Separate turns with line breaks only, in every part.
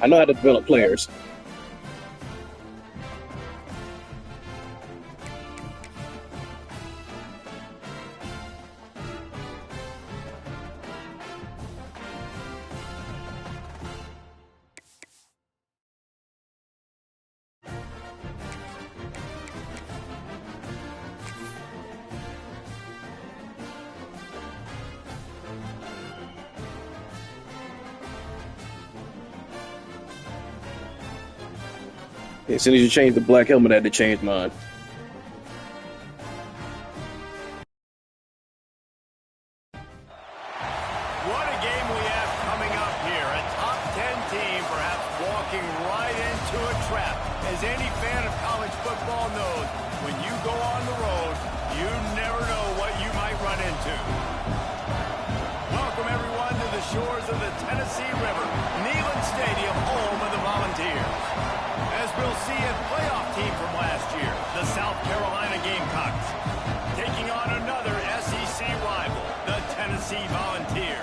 I know how to develop players. As soon as you change the black helmet, I had to change mine.
What a game we have coming up here. A top 10 team perhaps walking right into a trap. As any fan of college football knows, when you go on the road, you never know what you might run into. Welcome everyone to the shores of the Tennessee River, Neyland Stadium, home of the Volunteers. As we'll see, a playoff team from last year, the South Carolina Gamecocks, taking on another SEC rival, the Tennessee Volunteers.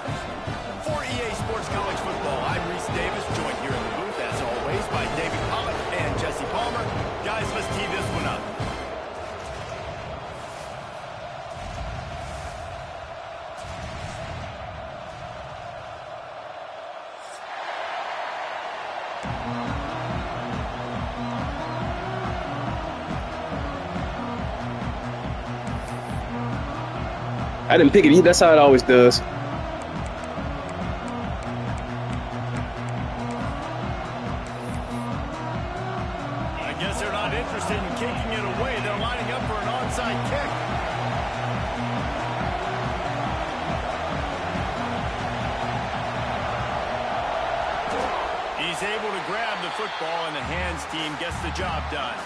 For EA Sports College Football, I'm Reese Davis, joined here in the booth, as always, by David Pollock and Jesse Palmer. Guys, let's tee this one up.
I didn't pick it. That's how it always does.
I guess they're not interested in kicking it away. They're lining up for an onside kick. He's able to grab the football, and the hands team gets the job done.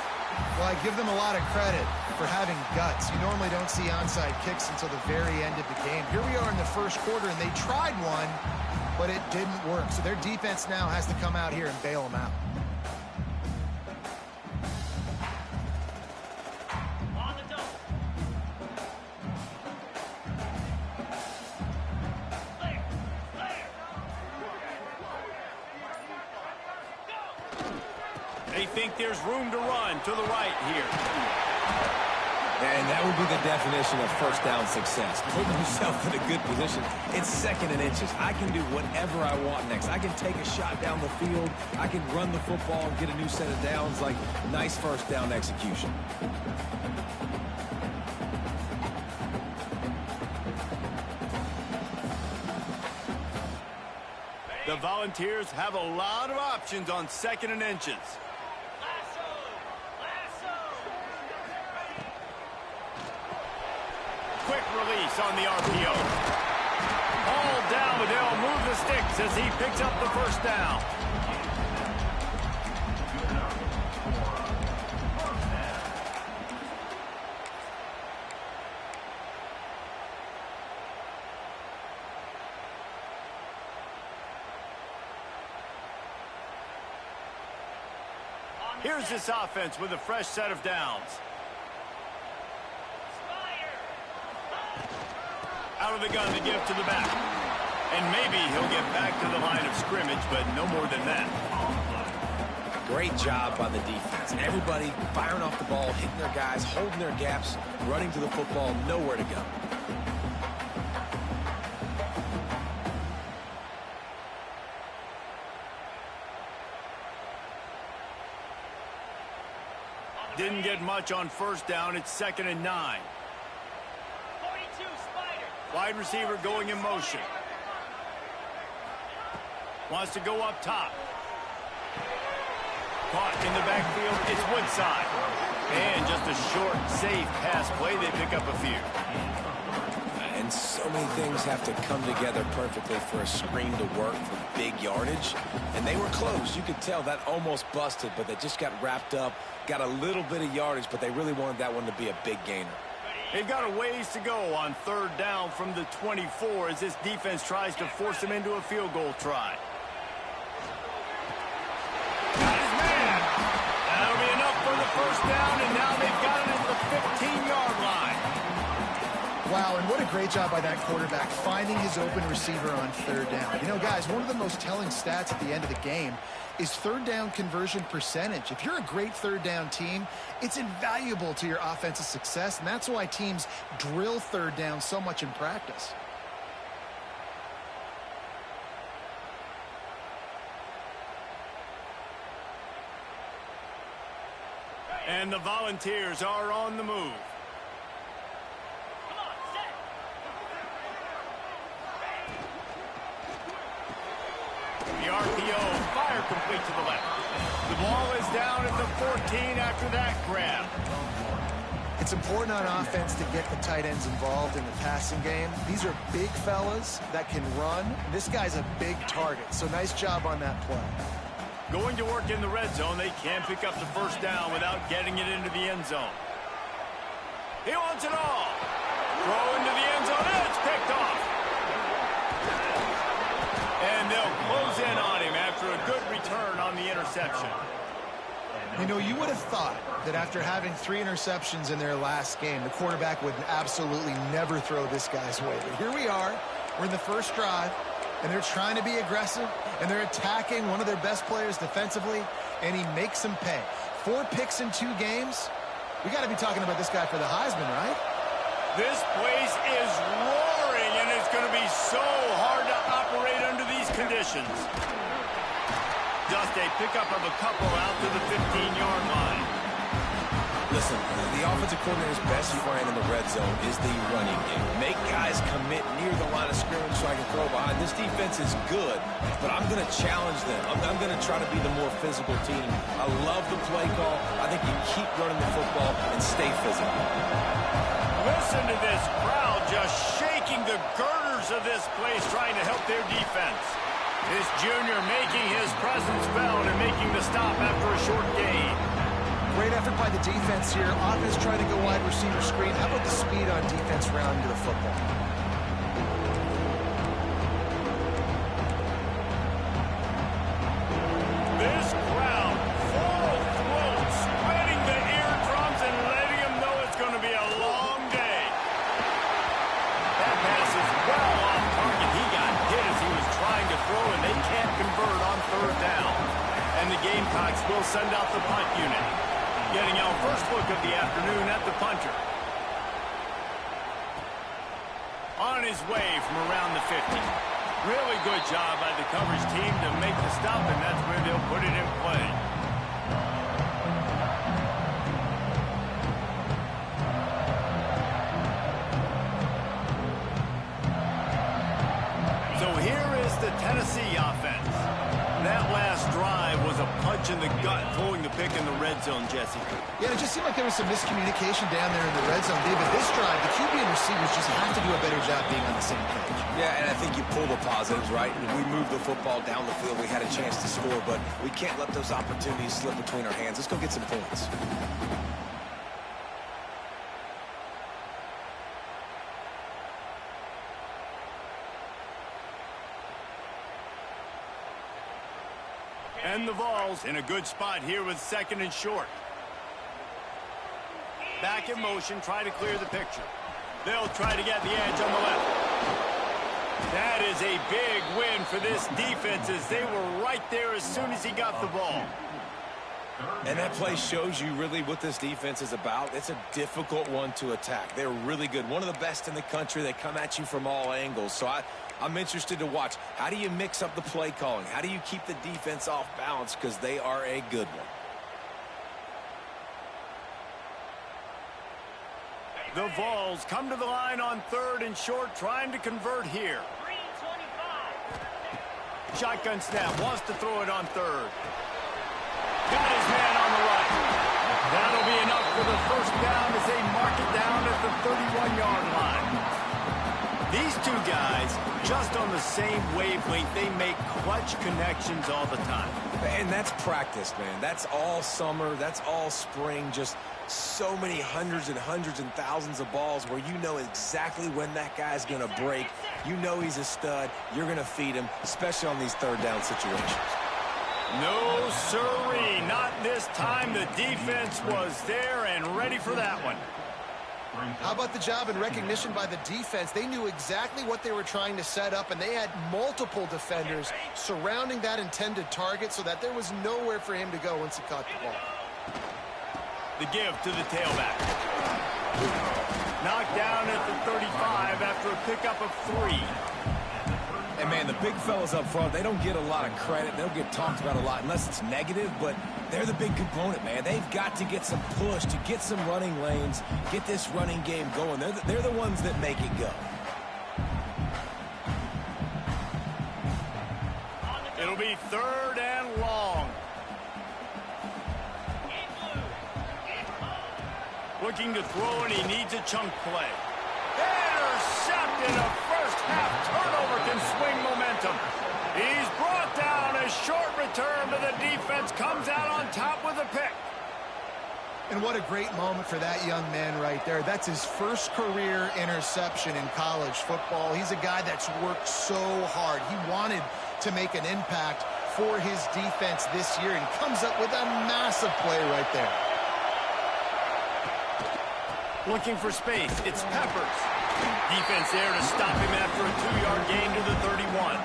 Well, I give them a lot of credit for having guts. You normally don't see onside kicks until the very end of the game. Here we are in the first quarter, and they tried one, but it didn't work. So their defense now has to come out here and bail them out.
They think there's room to run to the right here.
And that would be the definition of first down success. Putting yourself in a good position. It's 2nd and inches. I can do whatever I want next. I can take a shot down the field. I can run the football and get a new set of downs. Like, nice first down execution.
The Volunteers have a lot of options on 2nd and inches. Quick release on the RPO. All down, but they'll move the sticks as he picks up the first down. Here's this offense with a fresh set of downs. Out of the gun to give to the back. And maybe he'll get back to the line of scrimmage, but no more than that.
Great job by the defense. Everybody firing off the ball, hitting their guys, holding their gaps, running to the football, nowhere to go.
Didn't get much on first down. It's 2nd and 9. Wide receiver going in motion. Wants to go up top. Caught in the backfield. It's Woodside. And just a short, safe pass play. They pick up a few.
And so many things have to come together perfectly for a screen to work for big yardage. And they were close. You could tell that almost busted, but they just got wrapped up, got a little bit of yardage, but they really wanted that one to be a big gainer.
They've got a ways to go on 3rd down from the 24 as this defense tries to force them into a field goal try. Got his man. That'll be enough for the first down, and now they've got it at the 15-yard line.
Wow, and what a great job by that quarterback finding his open receiver on third down. You know, guys, one of the most telling stats at the end of the game is third down conversion percentage. If you're a great third down team, it's invaluable to your offensive success, and that's why teams drill third down so much in practice.
And the Volunteers are on the move. The RPO, fire complete to the left. The ball is down at the 14 after that grab.
It's important on offense to get the tight ends involved in the passing game. These are big fellas that can run. This guy's a big target, so nice job on that play.
Going to work in the red zone, they can't pick up the first down without getting it into the end zone. He wants it all. Throw into the end zone, and it's picked off. And they'll close in on him after a good return on the interception.
You know, you would have thought that after having 3 interceptions in their last game, the quarterback would absolutely never throw this guy's way. But here we are. We're in the first drive, and they're trying to be aggressive, and they're attacking one of their best players defensively, and he makes them pay. 4 picks in 2 games. We got to be talking about this guy for the Heisman, right?
This place is roaring, and it's going to be so hard to operate under these conditions. Just a pickup of a couple out to the 15-yard line.
Listen, the offensive coordinator's best friend in the red zone is the running game. Make guys commit near the line of scrimmage so I can throw behind. This defense is good, but I'm going to challenge them. I'm going to try to be the more physical team. I love the play call. I think you keep running the football and stay physical.
Listen to this crowd just shaking the girders of this place trying to help their defense. This junior making his presence felt and making the stop after a short gain.
Great effort by the defense here. Offense trying to go wide receiver screen. How about the speed on defense rounding to the football?
This crowd, full throat, spreading the eardrums and letting them know it's going to be a long day. That pass is well off target. He got hit as he was trying to throw, and they can't convert on third down. And the Gamecocks will send out the punt unit. Getting our first look of the afternoon at the punter. On his way from around the 50. Really good job by the coverage team to make the stop, and that's where they'll put it in play. So here is the Tennessee offense. That last drive was a punch in the gut, throwing the pick in the red zone, Jesse.
Yeah, it just seemed like there was some miscommunication down there in the red zone. David, this drive, the QB and receivers just have to do a better job being on the same page.
Yeah, and I think you pull the positives, right? We moved the football down the field. We had a chance to score, but we can't let those opportunities slip between our hands. Let's go get some points.
And the Vols in a good spot here with 2nd and short. Back in motion, try to clear the picture. They'll try to get the edge on the left. That is a big win for this defense as they were right there as soon as he got the ball.
And that play shows you really what this defense is about. It's a difficult one to attack. They're really good. One of the best in the country. They come at you from all angles. So I'm interested to watch. How do you mix up the play calling? How do you keep the defense off balance? Because they are a good one.
The Vols come to the line on 3rd and short, trying to convert here. Shotgun snap, wants to throw it on 3rd. Got his man on the right. That'll be enough for the first down as they mark it down at the 31-yard line. These two guys, just on the same wavelength, they make clutch connections all the time.
And that's practice, man. That's all summer. That's all spring. Just so many hundreds and thousands of balls where you know exactly when that guy's going to break. You know he's a stud. You're going to feed him, especially on these third down situations.
No sirree, not this time. The defense was there and ready for that one.
How about the job and recognition by the defense? They knew exactly what they were trying to set up, and they had multiple defenders surrounding that intended target so that there was nowhere for him to go once he caught the ball.
The give to the tailback. Knocked down at the 35 after a pickup of 3.
And, man, the big fellas up front, they don't get a lot of credit. They don't get talked about a lot unless it's negative, but they're the big component, man. They've got to get some push, to get some running lanes, get this running game going. They're the ones that make it go.
It'll be 3rd and long. Looking to throw, and he needs a chunk play. Intercepted. A first-half turnover can swing momentum. He's brought down. A short return, but the defense comes out on top with a pick.
And what a great moment for that young man right there. That's his first career interception in college football. He's a guy that's worked so hard. He wanted to make an impact for his defense this year and comes up with a massive play right there.
Looking for space. It's Peppers. Defense there to stop him after a 2-yard gain to the 31.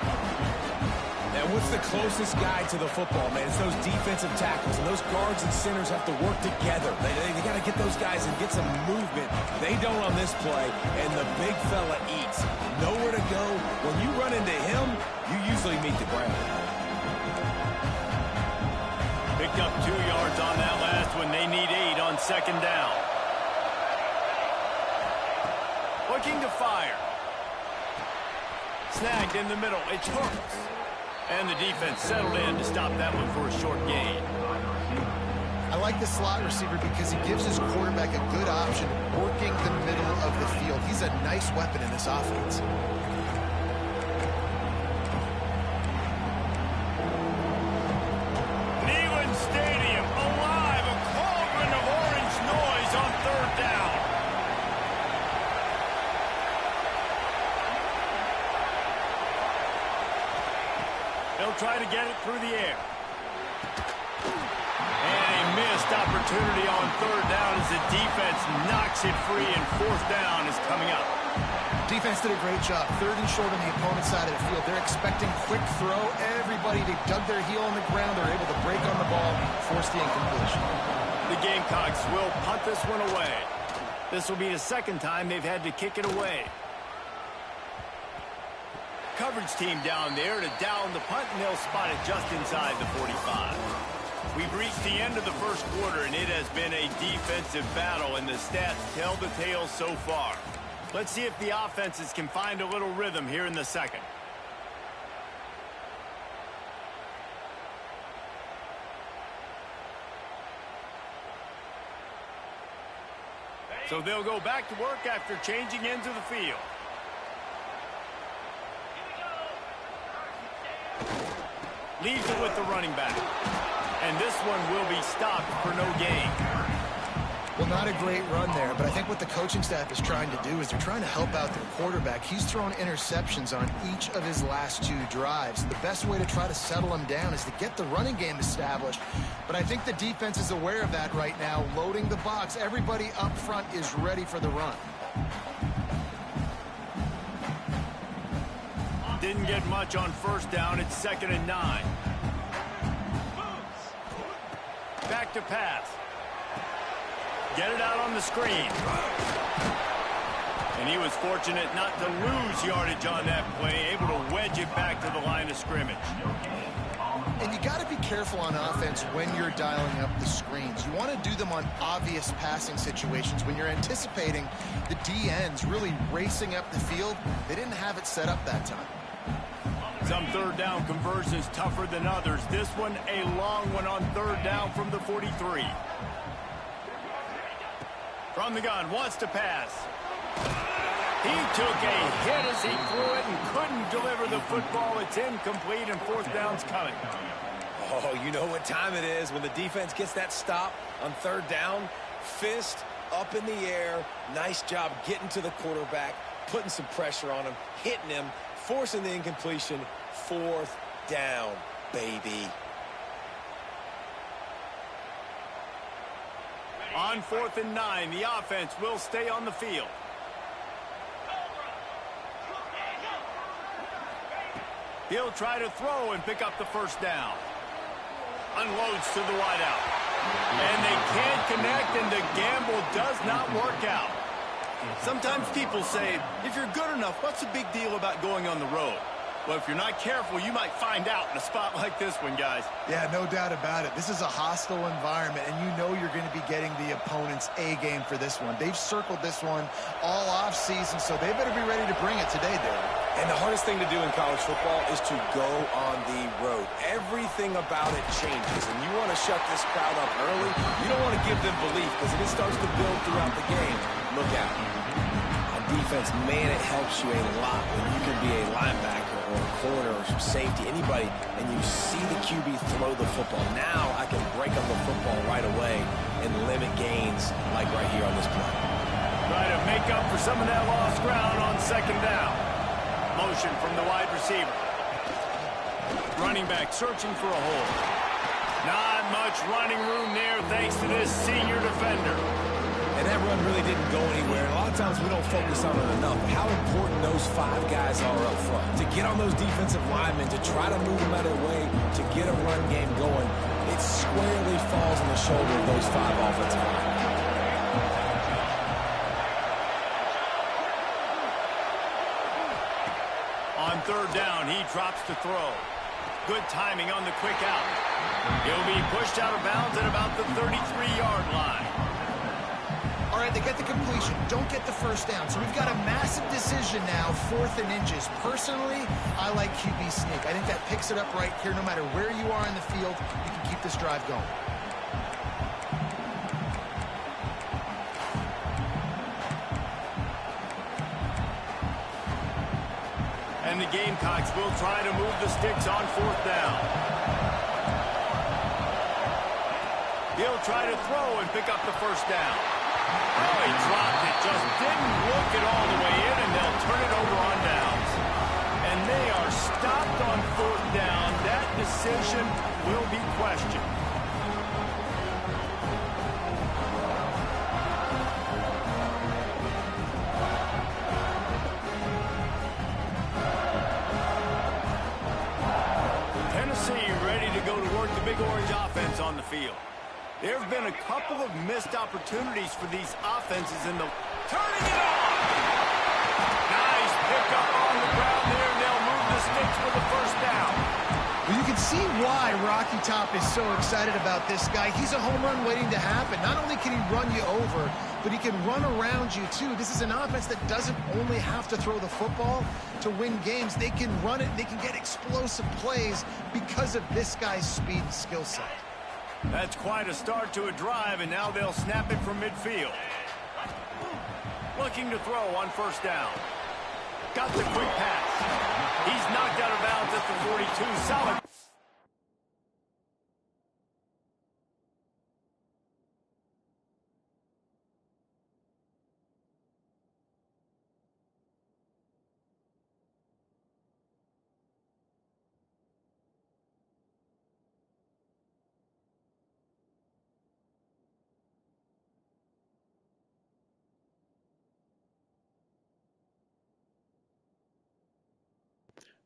Now, what's the closest guy to the football, man? It's those defensive tackles, and those guards and centers have to work together. They got to get those guys and get some movement. They don't on this play, and the big fella eats. Nowhere to go. When you run into him, you usually meet the ground.
Picked up 2 yards on that last one. They need 8 on 2nd down. Looking to fire. Snagged in the middle. It's Hooks. And the defense settled in to stop that one for a short gain.
I like the slot receiver because he gives his quarterback a good option working the middle of the field. He's a nice weapon in this offense.
Neyland Stadium alive. A cauldron of orange noise on 3rd down. They'll try to get it through the air. And a missed opportunity on 3rd down as the defense knocks it free, and 4th down is coming up.
Defense did a great job. 3rd and short on the opponent's side of the field. They're expecting quick throw. Everybody, they dug their heel on the ground. They're able to break on the ball, force the incompletion.
The Gamecocks will punt this one away. This will be the 2nd time they've had to kick it away. Coverage team down there to down the punt, and they'll spot it just inside the 45. We've reached the end of the 1st quarter, and it has been a defensive battle, and the stats tell the tale so far. Let's see if the offenses can find a little rhythm here in the 2nd. So they'll go back to work after changing into the field. Leaves it with the running back. And this one will be stopped for no gain.
Well, not a great run there, but I think what the coaching staff is trying to do is they're trying to help out their quarterback. He's thrown interceptions on each of his last 2 drives. The best way to try to settle him down is to get the running game established. But I think the defense is aware of that right now, loading the box. Everybody up front is ready for the run.
Didn't get much on 1st down. It's 2nd and 9. Back to pass. Get it out on the screen. And he was fortunate not to lose yardage on that play, able to wedge it back to the line of scrimmage.
And you got to be careful on offense when you're dialing up the screens. You want to do them on obvious passing situations. When you're anticipating the DNs really racing up the field, they didn't have it set up that time.
Some 3rd down conversions tougher than others. This one a long one on 3rd down from the 43. From the gun, wants to pass. He took a hit as he threw it and couldn't deliver the football. It's incomplete, and 4th down's coming.
Oh, you know what time it is when the defense gets that stop on 3rd down. Fist up in the air. Nice job getting to the quarterback, putting some pressure on him, hitting him, forcing the incompletion. 4th down, baby.
On 4th and 9, the offense will stay on the field. He'll try to throw and pick up the first down. Unloads to the wideout. And they can't connect, and the gamble does not work out. Sometimes people say, if you're good enough, what's the big deal about going on the road? Well, if you're not careful, you might find out in a spot like this one, guys.
Yeah, no doubt about it. This is a hostile environment, and you know you're going to be getting the opponent's A game for this one. They've circled this one all offseason, so they better be ready to bring it today, David.
And the hardest thing to do in college football is to go on the road. Everything about it changes, and you want to shut this crowd up early. You don't want to give them belief, because if it starts to build throughout the game, look out. On defense, man, it helps you a lot when you can be a linebacker or a corner or some safety, anybody, and you see the QB throw the football. Now I can break up the football right away and limit gains like right here on this play.
Try to make up for some of that lost ground on 2nd down. Motion from the wide receiver. Running back searching for a hole. Not much running room there thanks to this senior defender.
And that run really didn't go anywhere. A lot of times we don't focus on it enough. But how important those 5 guys are up front. To get on those defensive linemen, to try to move them out of the way, to get a run game going, it squarely falls on the shoulder of those 5 offensive linemen.
On 3rd down, he drops to throw. Good timing on the quick out. He'll be pushed out of bounds at about the 33-yard line.
All right, they get the completion, don't get the first down. So we've got a massive decision now, 4th and inches. Personally, I like QB sneak. I think that picks it up right here. No matter where you are in the field, you can keep this drive going.
And the Gamecocks will try to move the sticks on 4th down. He'll try to throw and pick up the first down. Oh, he dropped it. Just didn't look it all the way in, and they'll turn it over on downs. And they are stopped on 4th down. That decision will be questioned. Big orange offense on the field. There have been a couple of missed opportunities for these offenses in the... Turning it on! Nice pickup on the ground there, and they'll move the sticks for the first down.
Well, you can see why Rocky Top is so excited about this guy. He's a home run waiting to happen. Not only can he run you over, but he can run around you, too. This is an offense that doesn't only have to throw the football to win games. They can run it, and they can get explosive plays because of this guy's speed and skill set.
That's quite a start to a drive, and now they'll snap it from midfield. Looking to throw on 1st down. Got the quick pass. He's knocked out of bounds at the 42. Solid.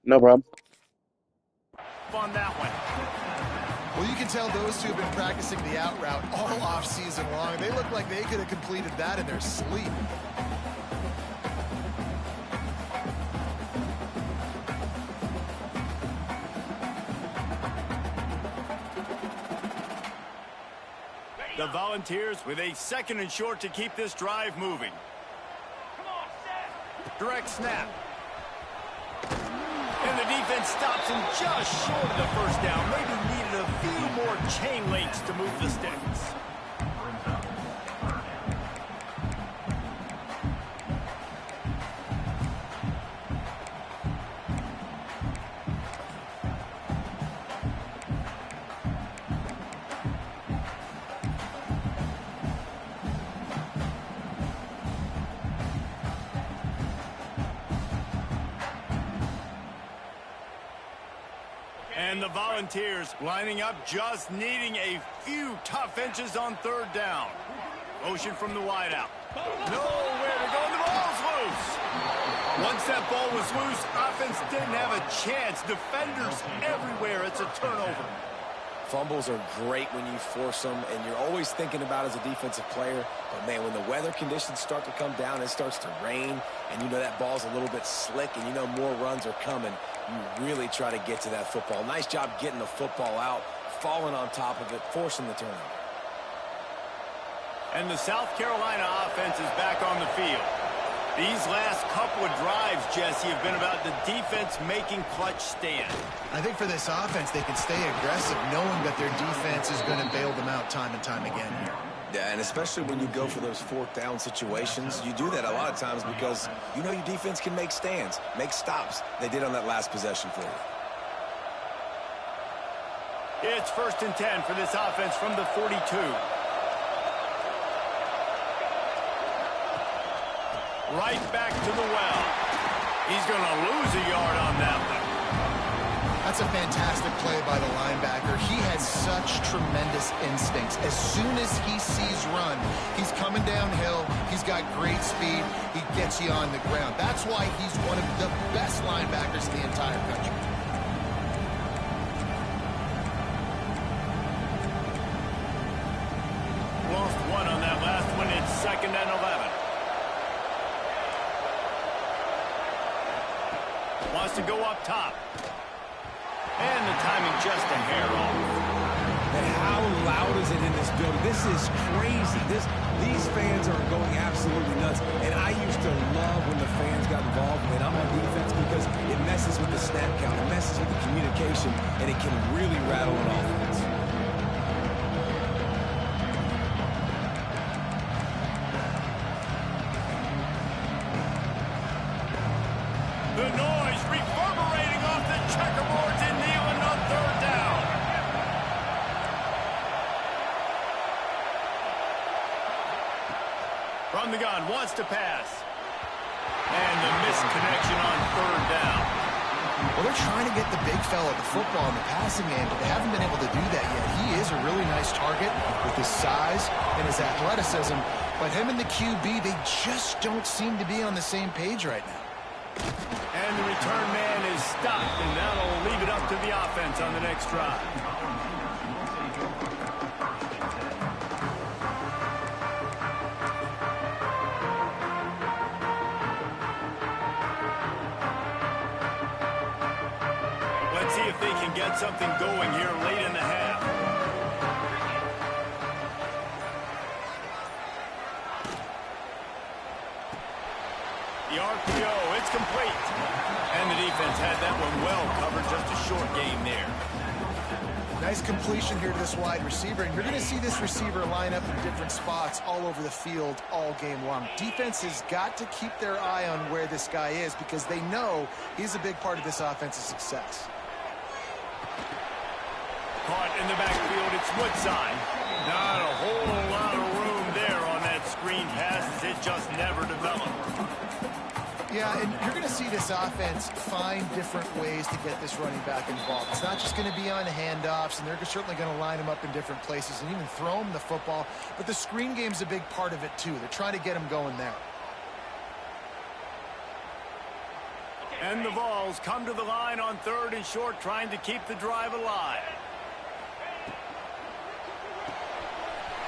No problem.
On that one.
Well, you can tell those two have been practicing the out route all off-season long. They look like they could have completed that in their sleep.
The Volunteers with a 2nd and short to keep this drive moving. Direct snap. And the defense stops him just short of the first down. Maybe needed a few more chain links to move the sticks. And the Volunteers lining up, just needing a few tough inches on 3rd down. Motion from the wideout. Nowhere to go, and the ball's loose. Once that ball was loose, offense didn't have a chance. Defenders everywhere. It's a turnover.
Fumbles are great when you force them, and you're always thinking about as a defensive player. But, man, when the weather conditions start to come down, it starts to rain, and you know that ball's a little bit slick, and you know more runs are coming, you really try to get to that football. Nice job getting the football out, falling on top of it, forcing the turnover.
And the South Carolina offense is back on the field. These last couple of drives, Jesse, have been about the defense making clutch stand.
I think for this offense, they can stay aggressive knowing that their defense is going to bail them out time and time again here.
Yeah, and especially when you go for those fourth down situations, you do that a lot of times because you know your defense can make stands, make stops. They did on that last possession for you.
It's 1st and 10 for this offense from the 42. Right back to the well. He's going to lose a yard on that one.
That's a fantastic play by the linebacker. He has such tremendous instincts. As soon as he sees run, he's coming downhill. He's got great speed. He gets you on the ground. That's why he's one of the best linebackers in the entire country.
Lost one on that last one. It's 2nd and 11. Wants to go up top. And the timing just a hair off.
And how loud is it in this building? This is crazy. These fans are going absolutely nuts. And I used to love when the fans got involved when I'm on defense because it messes with the snap count. It messes with the communication, and it can really rattle an offense.
The noise reverberating off the checkerboards in Neyland on 3rd down. From the gun, wants to pass. And the misconnection on 3rd down.
Well, they're trying to get the big fella the football in the passing game, but they haven't been able to do that yet. He is a really nice target with his size and his athleticism, but him and the QB, they just don't seem to be on the same page right now.
And the return man is stopped, and that'll leave it up to the offense on the next drive. Let's see if they can get something going here late in the half. The RPO, it's complete. And the defense had that one well covered, just a short game there.
Nice completion here to this wide receiver, and you're going to see this receiver line up in different spots all over the field all game long. Defense has got to keep their eye on where this guy is because they know he's a big part of this offense's success.
Caught in the backfield, it's Woodside. Not a whole lot of room there on that screen pass as it just never developed.
Yeah, and you're going to see this offense find different ways to get this running back involved. It's not just going to be on handoffs, and they're certainly going to line him up in different places and even throw him the football. But the screen game's a big part of it, too. They're trying to get him going there.
And the Vols come to the line on 3rd and short, trying to keep the drive alive.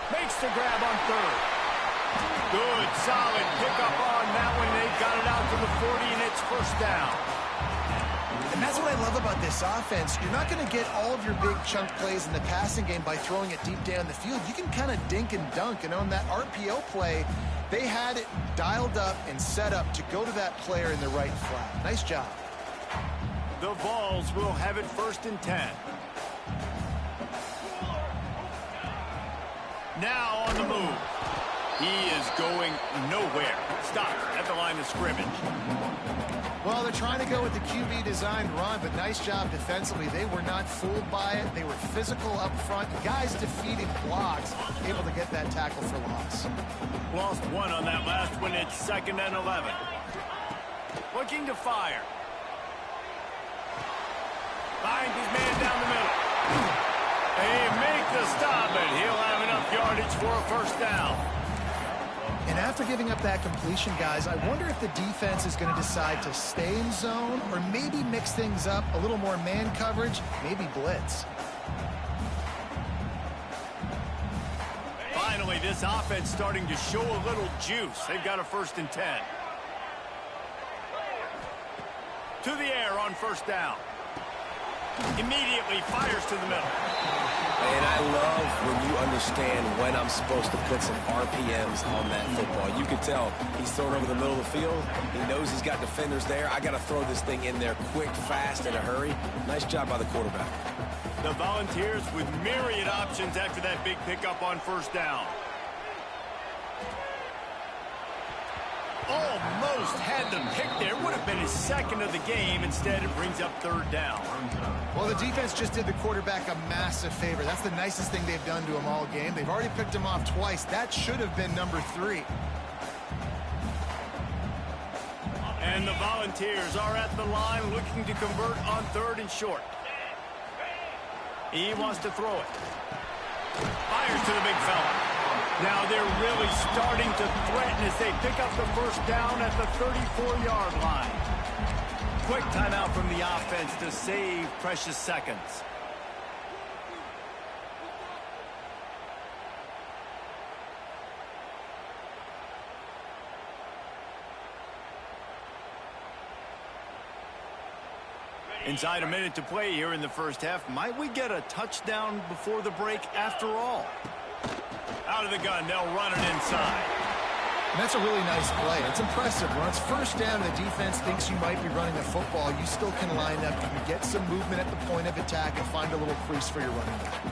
Makes the grab on 3rd. Good, solid pickup on that one. They've got it out to the 40, and it's 1st down.
And that's what I love about this offense. You're not going to get all of your big chunk plays in the passing game by throwing it deep down the field. You can kind of dink and dunk, and on that RPO play, they had it dialed up and set up to go to that player in the right flat. Nice job.
The Vols will have it 1st and 10. Now on the move. He is going nowhere. Stop at the line of scrimmage.
Well, they're trying to go with the QB designed run, but nice job defensively. They were not fooled by it. They were physical up front. Guys defeating blocks, able to get that tackle for loss.
Lost one on that last one. It's 2nd and 11. Looking to fire. Finds his man down the middle. They make the stop, and he'll have enough yardage for a 1st down.
And after giving up that completion, guys, I wonder if the defense is going to decide to stay in zone or maybe mix things up, a little more man coverage, maybe blitz.
Finally, this offense starting to show a little juice. They've got a 1st and 10. To the air on 1st down. Immediately fires to the middle.
And I love when you understand when I'm supposed to put some RPMs on that football. You can tell he's throwing over the middle of the field. He knows he's got defenders there. I got to throw this thing in there quick, fast, in a hurry. Nice job by the quarterback.
The Volunteers with myriad options after that big pickup on 1st down. Almost had the pick there. Would have been his 2nd of the game. Instead, it brings up 3rd down.
Well, the defense just did the quarterback a massive favor. That's the nicest thing they've done to him all game. They've already picked him off twice. That should have been number 3.
And the Volunteers are at the line looking to convert on 3rd and short. He wants to throw it. Fires to the big fella. Now they're really starting to threaten as they pick up the 1st down at the 34-yard line. Quick timeout from the offense to save precious seconds. Inside a minute to play here in the 1st half. Might we get a touchdown before the break after all? Out of the gun, they'll run it inside.
And that's a really nice play. It's impressive. When it's 1st down and the defense thinks you might be running the football, you still can line up. You can get some movement at the point of attack and find a little crease for your running back.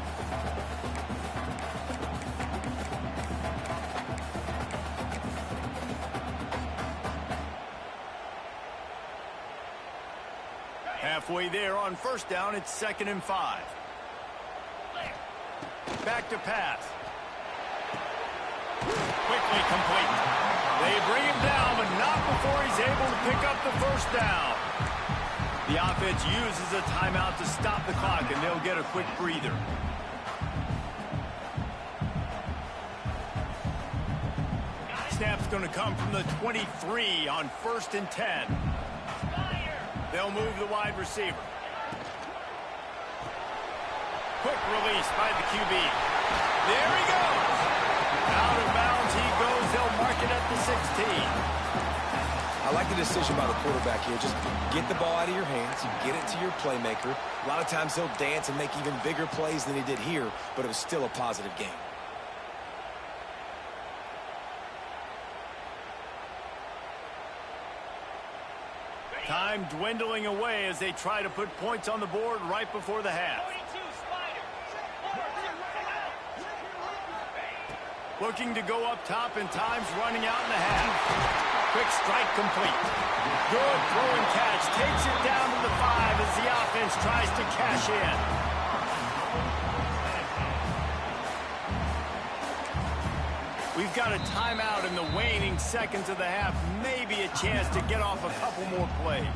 Halfway there on 1st down, it's 2nd and 5. Back to pass. Quickly complete. They bring him down, but not before he's able to pick up the 1st down. The offense uses a timeout to stop the clock, and they'll get a quick breather. Snap's going to come from the 23 on 1st and 10. They'll move the wide receiver. Quick release by the QB. There he goes. Out of bounds he goes. They'll mark it at the 16.
I like the decision by the quarterback here. Just get the ball out of your hands, get it to your playmaker. A lot of times he'll dance and make even bigger plays than he did here, but it was still a positive game.
Time dwindling away as they try to put points on the board right before the half. Looking to go up top, and time's running out in the half. Quick strike complete. Good throw and catch. Takes it down to the 5 as the offense tries to cash in. We've got a timeout in the waning seconds of the half. Maybe a chance to get off a couple more plays.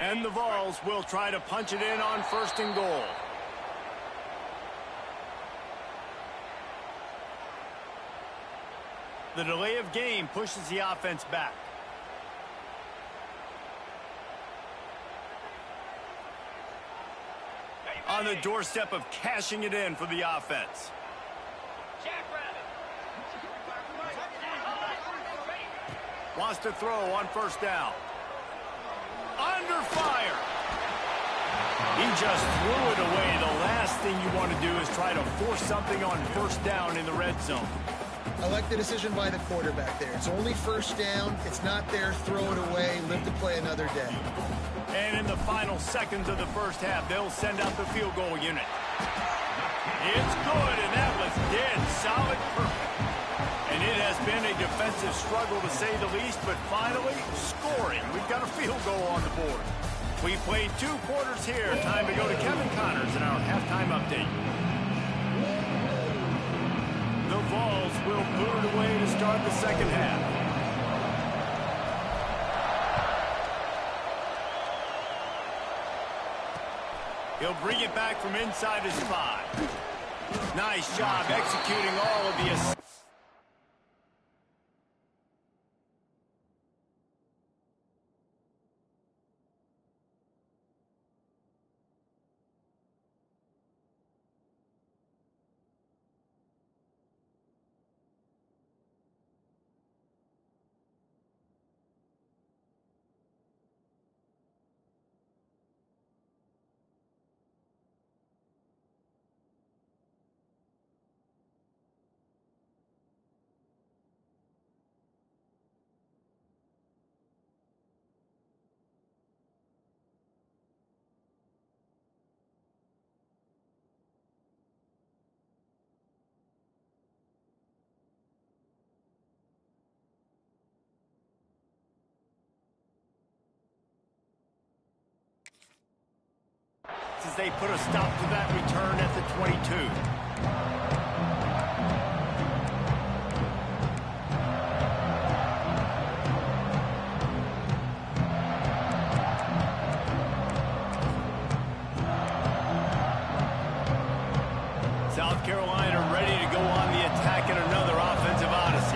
And the Vols will try to punch it in on 1st and goal. The delay of game pushes the offense back. On the doorstep of cashing it in for the offense. Wants to throw on 1st down. Under fire. He just threw it away. The last thing you want to do is try to force something on 1st down in the red zone.
I like the decision by the quarterback there. It's only 1st down. It's not there. Throw it away. Live to play another day.
And in the final seconds of the 1st half, they'll send out the field goal unit. It's good, and that was dead solid perfect. And it has been a defensive struggle to say the least, but finally, scoring. We've got a field goal on the board. We played 2 quarters here. Time to go to Kevin Connors in our halftime update. The Vols will put it away to start the second half. He'll bring it back from inside his 5. Nice job executing all of the as they put a stop to that return at the 22. South Carolina ready to go on the attack in another offensive odyssey.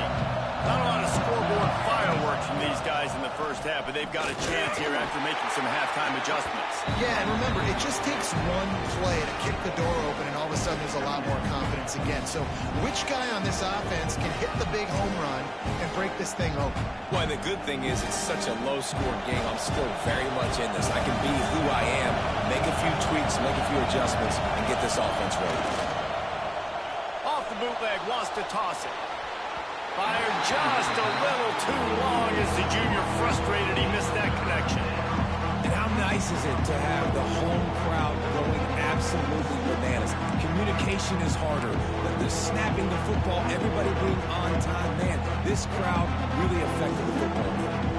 Not a lot of scoreboard fireworks from these guys in the first half, but they've got a chance here after making some halftime adjustments.
Yeah, and remember, it just takes one play to kick the door open, and all of a sudden there's a lot more confidence again. So which guy on this offense can hit the big home run and break this thing open?
Well, the good thing is it's such a low-scored game. I'm still very much in this. I can be who I am, make a few tweaks, make a few adjustments, and get this offense ready.
Off the bootleg, wants to toss it. Fired just a little too long as the junior frustrated he missed that connection.
And how nice is it to have the home crowd going absolutely bananas? Communication is harder, but the snapping the football, everybody being on time, man, this crowd really affected the football game.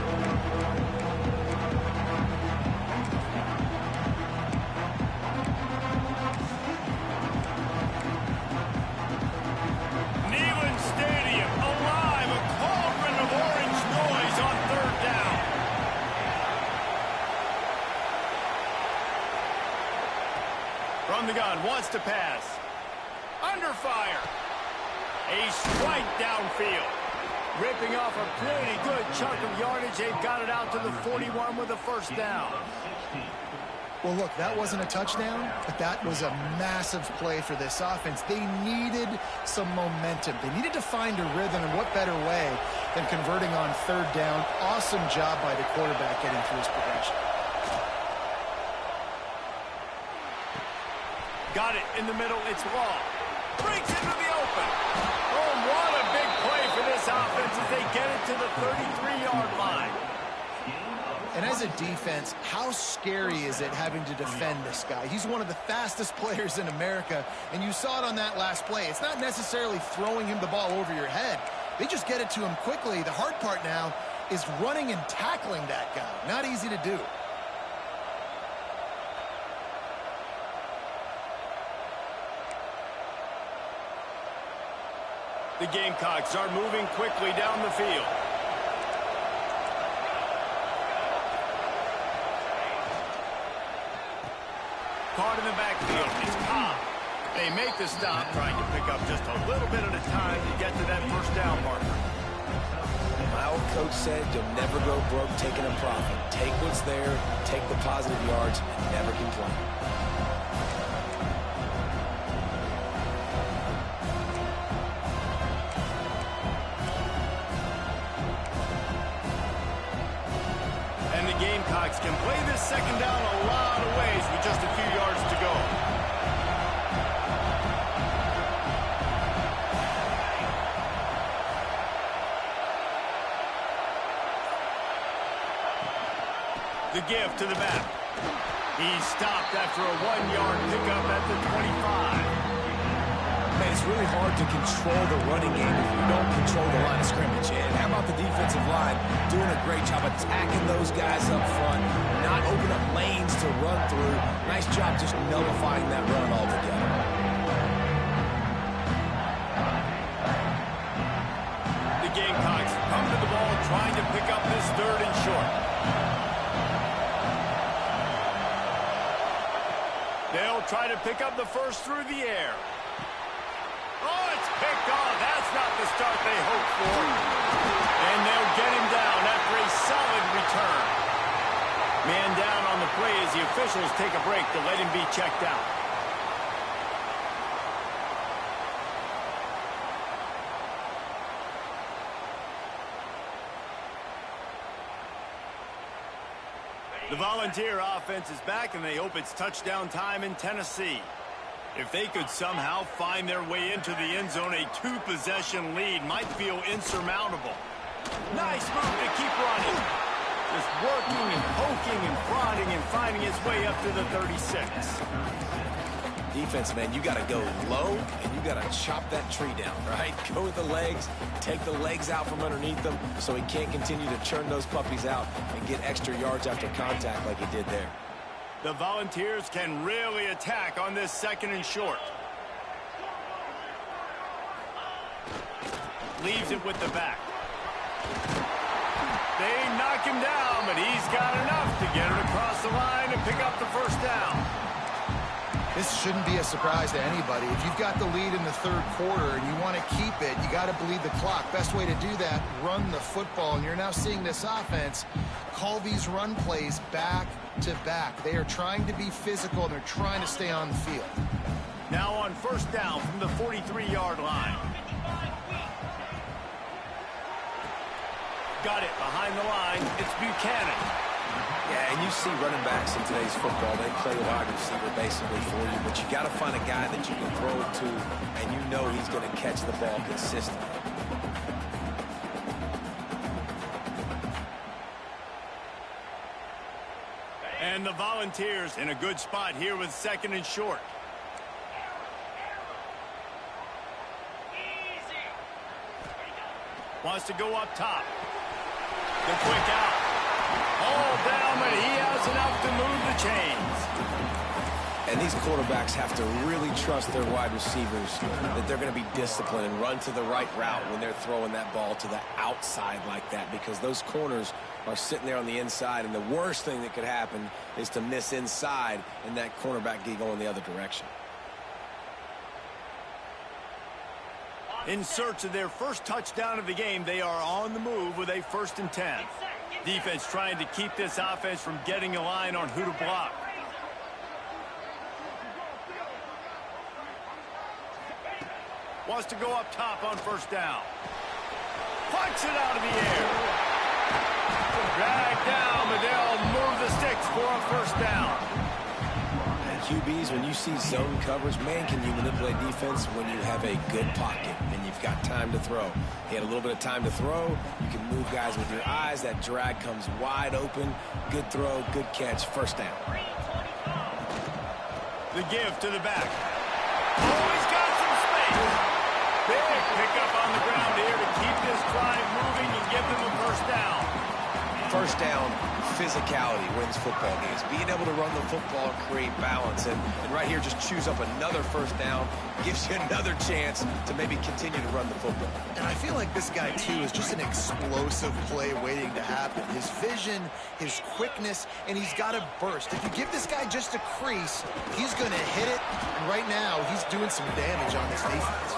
From the gun, wants to pass. Under fire. A strike downfield. Ripping off a pretty good chunk of yardage. They've got it out to the 41 with a first down.
Well, look, that wasn't a touchdown, but that was a massive play for this offense. They needed some momentum. They needed to find a rhythm, and what better way than converting on third down. Awesome job by the quarterback getting through his progression.
Got it in the middle. It's Law. Breaks into the open. Oh, what a big play for this offense as they get it to the 33-yard line.
And as a defense, how scary is it having to defend this guy? He's one of the fastest players in America, and you saw it on that last play. It's not necessarily throwing him the ball over your head. They just get it to him quickly. The hard part now is running and tackling that guy. Not easy to do.
The Gamecocks are moving quickly down the field. Caught in the backfield. It's Cobb. They make the stop, trying to pick up just a little bit at a time to get to that first down marker.
My old coach said you'll never go broke taking a profit. Take what's there, take the positive yards, and never complain.
Gamecocks can play this second down a lot of ways with just a few yards to go. The give to the back. He stopped after a 1-yard pickup at the 25.
Man, it's really hard to control the running game if you don't control the line of scrimmage. And how about the defensive line doing a great job attacking those guys up front, not open up lanes to run through. Nice job just nullifying that run altogether.
The Gamecocks come to the ball trying to pick up this 3rd and short. They'll try to pick up the first through the air. Oh, it's picked off. That's not the start they hoped for. And they'll get him down after a solid return. Man down on the play as the officials take a break to let him be checked out. The Volunteer offense is back, and they hope it's touchdown time in Tennessee. If they could somehow find their way into the end zone, a 2-possession lead might feel insurmountable. Nice move to keep running. Just working and poking and prodding and finding his way up to the 36.
Defense, man, you got to go low, and you got to chop that tree down, right? Go with the legs, take the legs out from underneath them so he can't continue to churn those puppies out and get extra yards after contact like he did there.
The Volunteers can really attack on this 2nd and short. Leaves it with the back. They knock him down, but he's got enough to get it across the line and pick up the 1st down.
This shouldn't be a surprise to anybody. If you've got the lead in the 3rd quarter and you want to keep it, you got to bleed the clock. Best way to do that, run the football. And you're now seeing this offense call these run plays back to back. They are trying to be physical, and they're trying to stay on the field.
Now on 1st down from the 43-yard line. Got it behind the line. It's Buchanan.
Yeah, and you see running backs in today's football, they play wide receiver basically for you, but you got to find a guy that you can throw it to, and you know he's going to catch the ball consistently.
And the Volunteers in a good spot here with 2nd and short. Wants to go up top. The quick out. All down, but he has enough to move the chains.
And these quarterbacks have to really trust their wide receivers that they're going to be disciplined and run to the right route when they're throwing that ball to the outside like that, because those corners are sitting there on the inside, and the worst thing that could happen is to miss inside and that cornerback get going the other direction.
In search of their first touchdown of the game, they are on the move with a 1st and 10. Defense trying to keep this offense from getting a line on who to block. Wants to go up top on 1st down. Plucks it out of the air. Drag down, but they'll move the sticks for a 1st down.
And QBs, when you see zone coverage, man, can you manipulate defense when you have a good pocket and you've got time to throw. He had a little bit of time to throw. You can move guys with your eyes. That drag comes wide open. Good throw, good catch, 1st down.
The give to the back. Oh, he's got some space. Big pickup on the ground here to keep this drive moving and give them a 1st down.
1st down, physicality wins football games. Being able to run the football and create balance. And right here, just choose up another 1st down. Gives you another chance to maybe continue to run the football.
And I feel like this guy, too, is just an explosive play waiting to happen. His vision, his quickness, and he's got a burst. If you give this guy just a crease, he's going to hit it. And right now, he's doing some damage on this defense.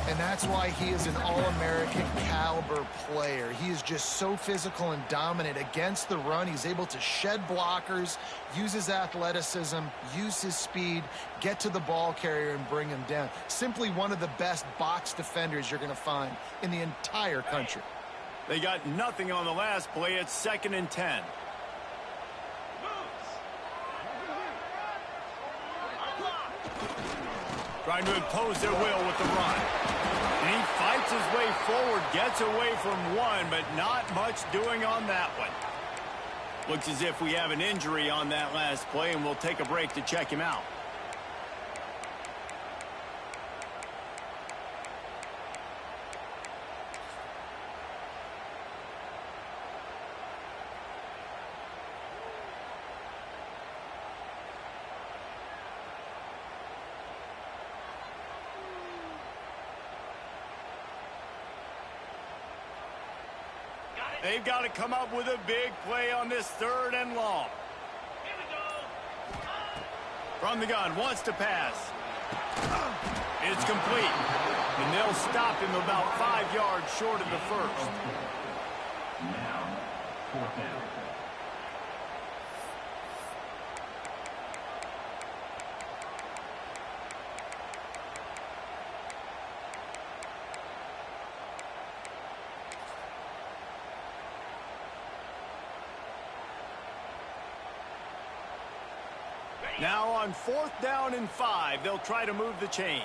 And that's why he is an All-American caliber player. He is just so physical and dominant against the run. He's able to shed blockers, use his athleticism, use his speed, get to the ball carrier and bring him down. Simply one of the best box defenders you're going to find in the entire country.
They got nothing on the last play. It's 2nd and 10. Trying to impose their will with the run. And he fights his way forward, gets away from one, but not much doing on that one. Looks as if we have an injury on that last play, and we'll take a break to check him out. They've got to come up with a big play on this 3rd and long. From the gun, wants to pass. It's complete. And they'll stop him about 5 yards short of the first.
Now, 4th down.
Now on 4th down and 5, they'll try to move the chains.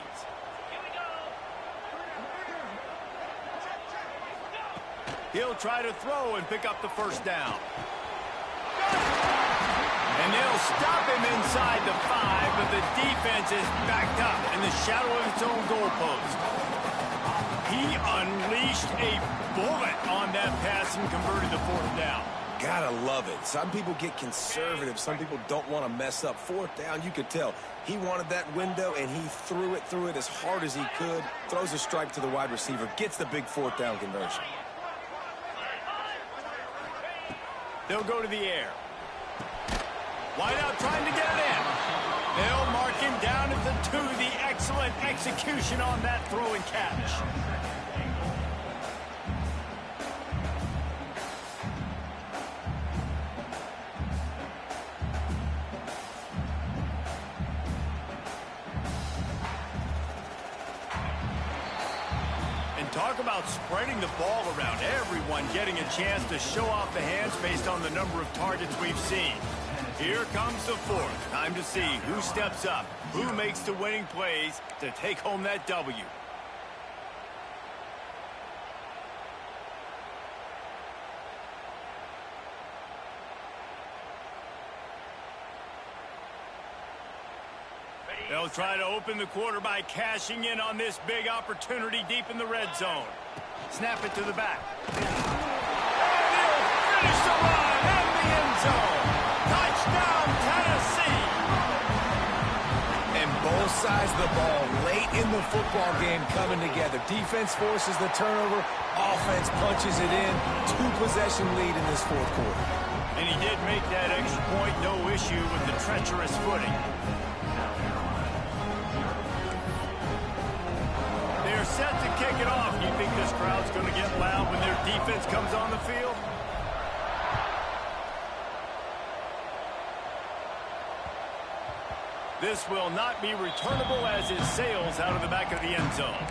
He'll try to throw and pick up the 1st down. And they'll stop him inside the 5, but the defense is backed up in the shadow of its own goalpost. He unleashed a bullet on that pass and converted the 4th down.
Gotta love it. Some people get conservative. Some people don't want to mess up. 4th down, you could tell. He wanted that window, and he threw it as hard as he could. Throws a strike to the wide receiver. Gets the big 4th down conversion.
They'll go to the air. Wide out trying to get it in. They'll mark him down at the 2. The excellent execution on that throw and catch. Talk about spreading the ball around. Everyone getting a chance to show off the hands based on the number of targets we've seen. Here comes the 4th. Time to see who steps up, who makes the winning plays to take home that W. They'll try to open the quarter by cashing in on this big opportunity deep in the red zone. Snap it to the back. And he'll finish the run in the end zone. Touchdown, Tennessee.
And both sides of the ball late in the football game coming together. Defense forces the turnover. Offense punches it in. 2-possession lead in this 4th quarter.
And he did make that extra point. No issue with the treacherous footing. They're set to kick it off. You think this crowd's going to get loud when their defense comes on the field? This will not be returnable as it sails out of the back of the end zone.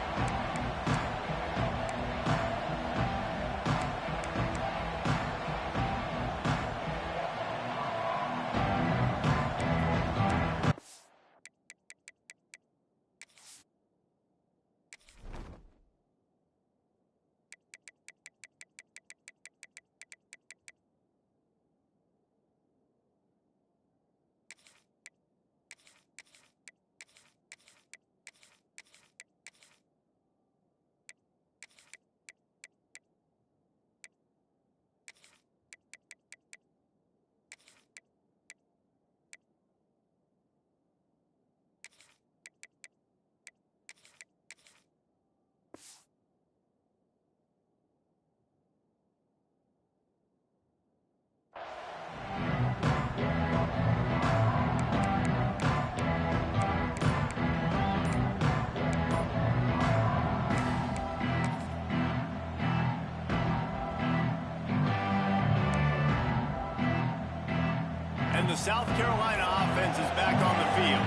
And the South Carolina offense is back on the field.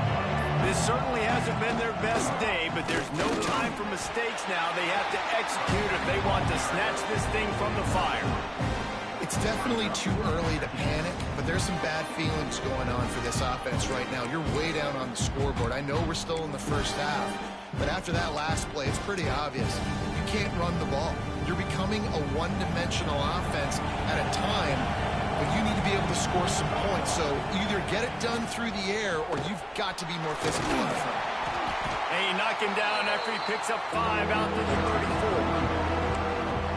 This certainly hasn't been their best day, but there's no time for mistakes now. They have to execute if they want to snatch this thing from the fire.
It's definitely too early to panic, but there's some bad feelings going on for this offense right now. You're way down on the scoreboard. I know we're still in the first half, but after that last play, it's pretty obvious. You can't run the ball. You're becoming a one-dimensional offense at a time, but you need to be able to score some points. So either get it done through the air, or you've got to be more physical on the front.
They knock him down after he picks up 5 out to the 34.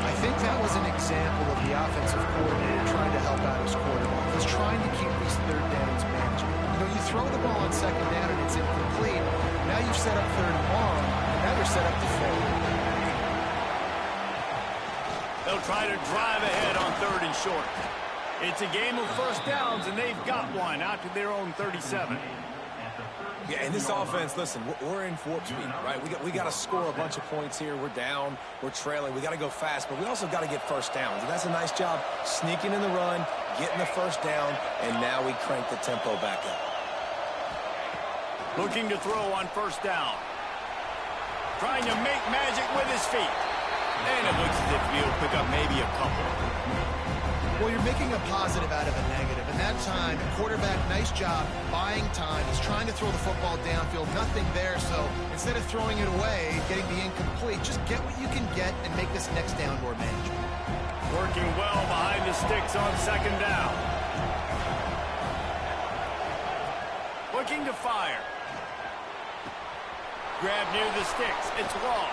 I think that was an example of the offensive coordinator trying to help out his quarterback. He's trying to keep these third downs manageable. You know, you throw the ball on second down and it's incomplete. Now you've set up third and long, and now you're set up to fail.
The They'll try to drive ahead on 3rd and short. It's a game of first downs, and they've got one out to their own 37.
Yeah, and this offense, listen, we're in warp speed, right? We got to score a bunch of points here. We're down, we're trailing. We got to go fast, but we also got to get first downs. And that's a nice job sneaking in the run, getting the first down, and now we crank the tempo back up.
Looking to throw on first down. Trying to make magic with his feet. And it looks as if he'll pick up maybe a couple.
Well, you're making a positive out of a negative. And that time, quarterback, nice job, buying time. He's trying to throw the football downfield. Nothing there, so instead of throwing it away, getting the incomplete, just get what you can get and make this next down more manageable.
Working well behind the sticks on 2nd down. Looking to fire. Grab near the sticks. It's long.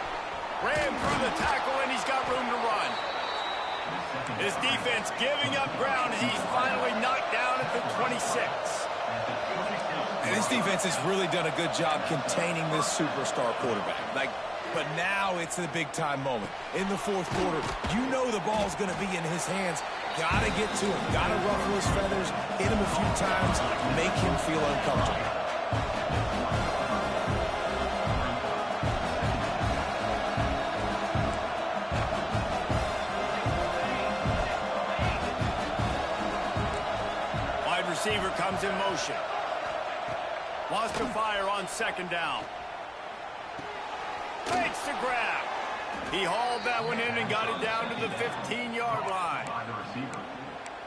Ran through the tackle, and he's got room to run. His defense giving up ground as he's finally knocked down at the 26.
And this defense has really done a good job containing this superstar quarterback. But now it's the big-time moment. In the 4th quarter, you know the ball's going to be in his hands. Got to get to him. Got to ruffle his feathers, hit him a few times, make him feel uncomfortable.
Receiver comes in motion. Wants to fire on 2nd down. Fakes the grab. He hauled that one in and got it down to the 15-yard line.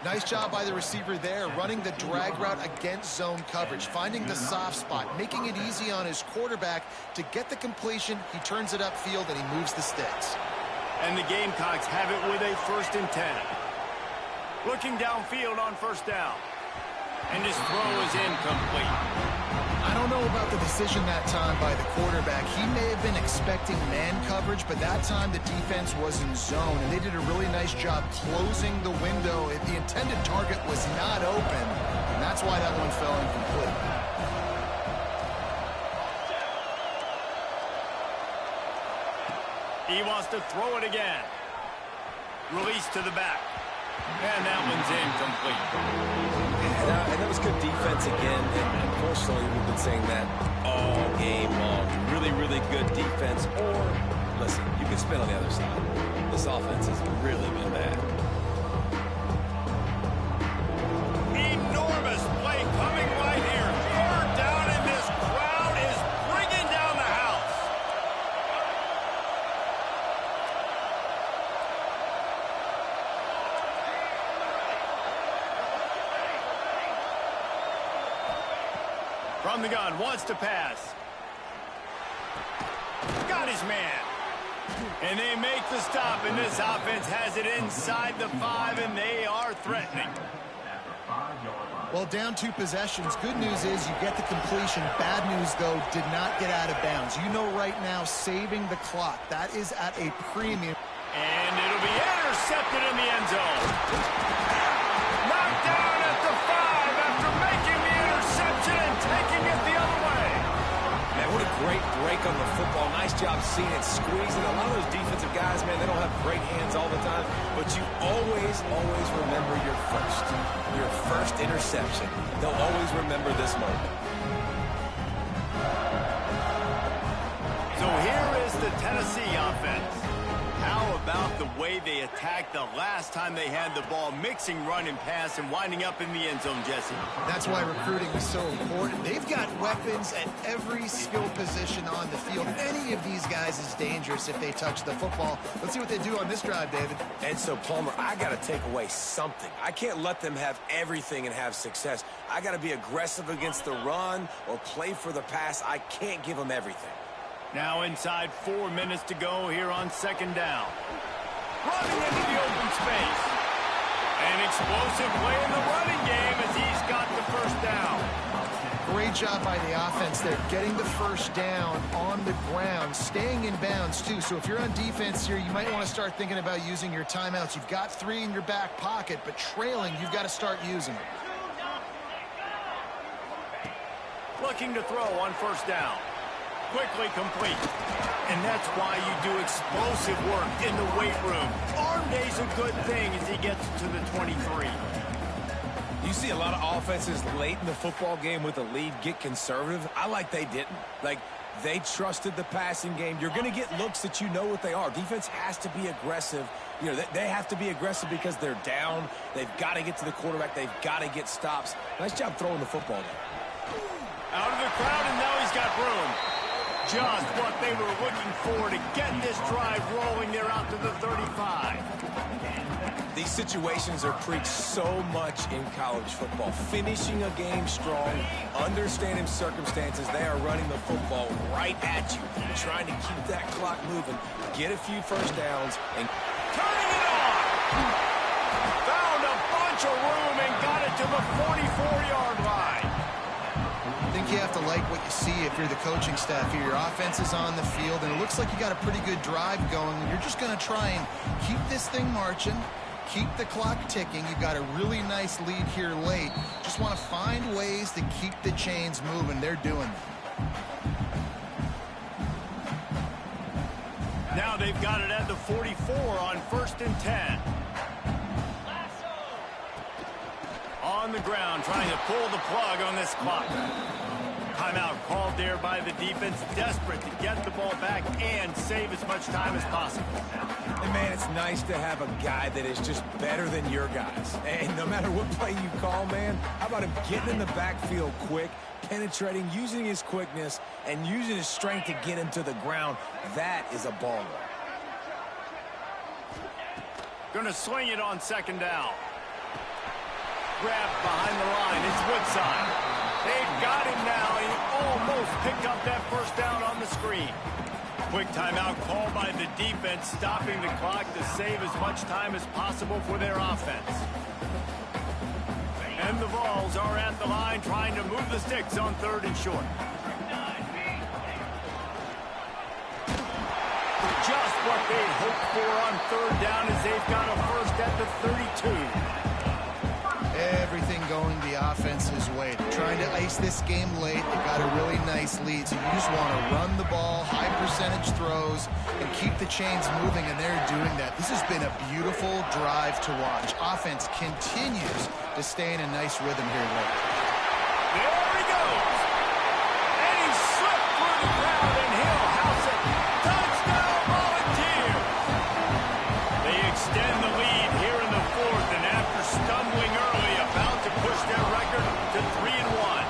Nice job by the receiver there, running the drag route against zone coverage, finding the soft spot, making it easy on his quarterback to get the completion. He turns it upfield, and he moves the sticks.
And the Gamecocks have it with a 1st and 10. Looking downfield on 1st down. And his throw is incomplete.
I don't know about the decision that time by the quarterback. He may have been expecting man coverage, but that time the defense was in zone, and they did a really nice job closing the window. If the intended target was not open, and that's why that one fell incomplete.
He wants to throw it again. Release to the back. And that one's incomplete.
And that was good defense again. And unfortunately, we've been saying that all game long. Really, really good defense. Or, listen, you can spin on the other side. This offense has really been bad.
Enormous play coming right here. 3rd down, and this crowd is bringing down the house. From the gun, wants to pass. Got his man. And they make the stop, and this offense has it inside the 5, and they are threatening.
Well, down 2 possessions. Good news is you get the completion. Bad news, though, did not get out of bounds. You know right now, saving the clock. That is at a premium.
And it'll be intercepted in the end zone. Knocked down at the 5 after making the interception and taking it the other way.
Man, what a great break on the football. Nice job seeing it, squeezing. A lot of those defensive guys, man, they don't have great hands all the time, but you always remember your first interception. They'll always remember this moment.
So here is the Tennessee offense. How about the way they attacked the last time they had the ball, mixing run and pass and winding up in the end zone, Jesse?
That's why recruiting is so important. They've got weapons at every skill position on the field. Any of these guys is dangerous if they touch the football. Let's see what they do on this drive, David.
And so, Palmer, I got to take away something. I can't let them have everything and have success. I got to be aggressive against the run or play for the pass. I can't give them everything.
Now inside 4 minutes to go here on 2nd down. Running into the open space. An explosive play in the running game as he's got the first down.
Great job by the offense there, getting the first down on the ground, staying in bounds too. So if you're on defense here, you might want to start thinking about using your timeouts. You've got 3 in your back pocket, but trailing, you've got to start using them.
Looking to throw on first down. quickly complete. And that's why you do explosive work in the weight room. Arm day's a good thing as he gets to the 23.
You see a lot of offenses late in the football game with a lead get conservative. I like they didn't. Like, they trusted the passing game. You're going to get looks that you know what they are. Defense has to be aggressive. You know, they have to be aggressive because they're down. They've got to get to the quarterback. They've got to get stops. Nice job throwing the football there.
Out of the crowd, and now he's got room. Just what they were looking for to get this drive rolling. They're out to the 35.
These situations are preached so much in college football. Finishing a game strong, understanding circumstances. They are running the football right at you, trying to keep that clock moving, get a few first downs, and
turning it on. Found a bunch of room and got it to the 44-yard line.
I think you have to like what you see if you're the coaching staff here. Your offense is on the field, and it looks like you got a pretty good drive going. You're just going to try and keep this thing marching, keep the clock ticking. You've got a really nice lead here late. Just want to find ways to keep the chains moving. They're doing that.
Now they've got it at the 44 on 1st and 10. On the ground, trying to pull the plug on this clock. Timeout called there by the defense, desperate to get the ball back and save as much time as possible.
And, man, it's nice to have a guy that is just better than your guys. And no matter what play you call, man, how about him getting in the backfield quick, penetrating, using his quickness, and using his strength to get him to the ground? That is a baller.
Going to swing it on 2nd down. Grabbed behind the line. It's Woodside. They've got him now. He almost picked up that 1st down on the screen. Quick timeout called by the defense, stopping the clock to save as much time as possible for their offense. And the Vols are at the line trying to move the sticks on 3rd and short. Just what they hoped for on 3rd down as they've got a first at the 32.
Everything going the offense's way. They're trying to ice this game late. They've got a really nice lead, so you just want to run the ball, high percentage throws, and keep the chains moving, and they're doing that. This has been a beautiful drive to watch. Offense continues to stay in a nice rhythm here late.
There he goes. And he slipped through the crowd, and he'll house it. Touchdown, Volunteers. They extend the lead here in the 4th, and after stumbling early, about to push their record to 3-1.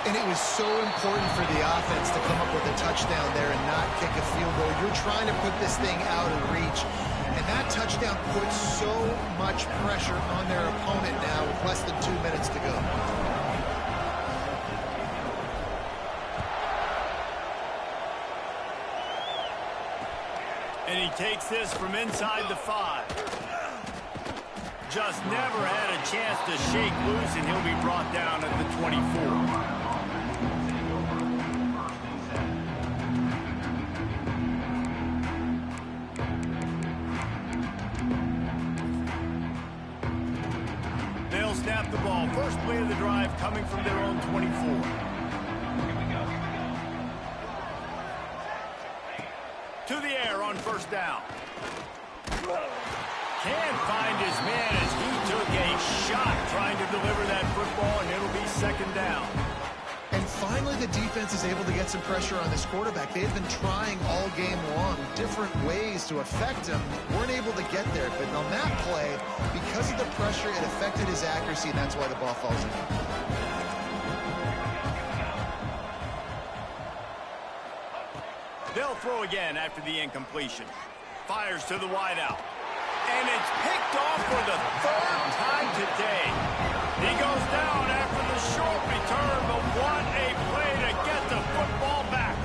And it was so important for the offense to come up with a touchdown there and not kick a field goal. You're trying to put this thing out of reach, and that touchdown puts so much pressure on their opponent now with less than 2 minutes to go.
And he takes this from inside the 5. Just never had a chance to shake loose, and he'll be brought down at the 24. They'll snap the ball. First play of the drive coming from their own 24. To the air on 1st down. Can't find his man as he took a shot trying to deliver that football, and it'll be 2nd down.
And finally, the defense is able to get some pressure on this quarterback. They've been trying all game long different ways to affect him. Weren't able to get there, but on that play, because of the pressure, it affected his accuracy, and that's why the ball falls in.
They'll throw again after the incompletion. Fires to the wideout. And it's picked off for the 3rd time today. He goes down after the short return, but what a play to get the football back.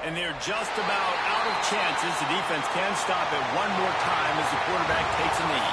And they're just about out of chances. The defense can stop it one more time as the quarterback takes a knee.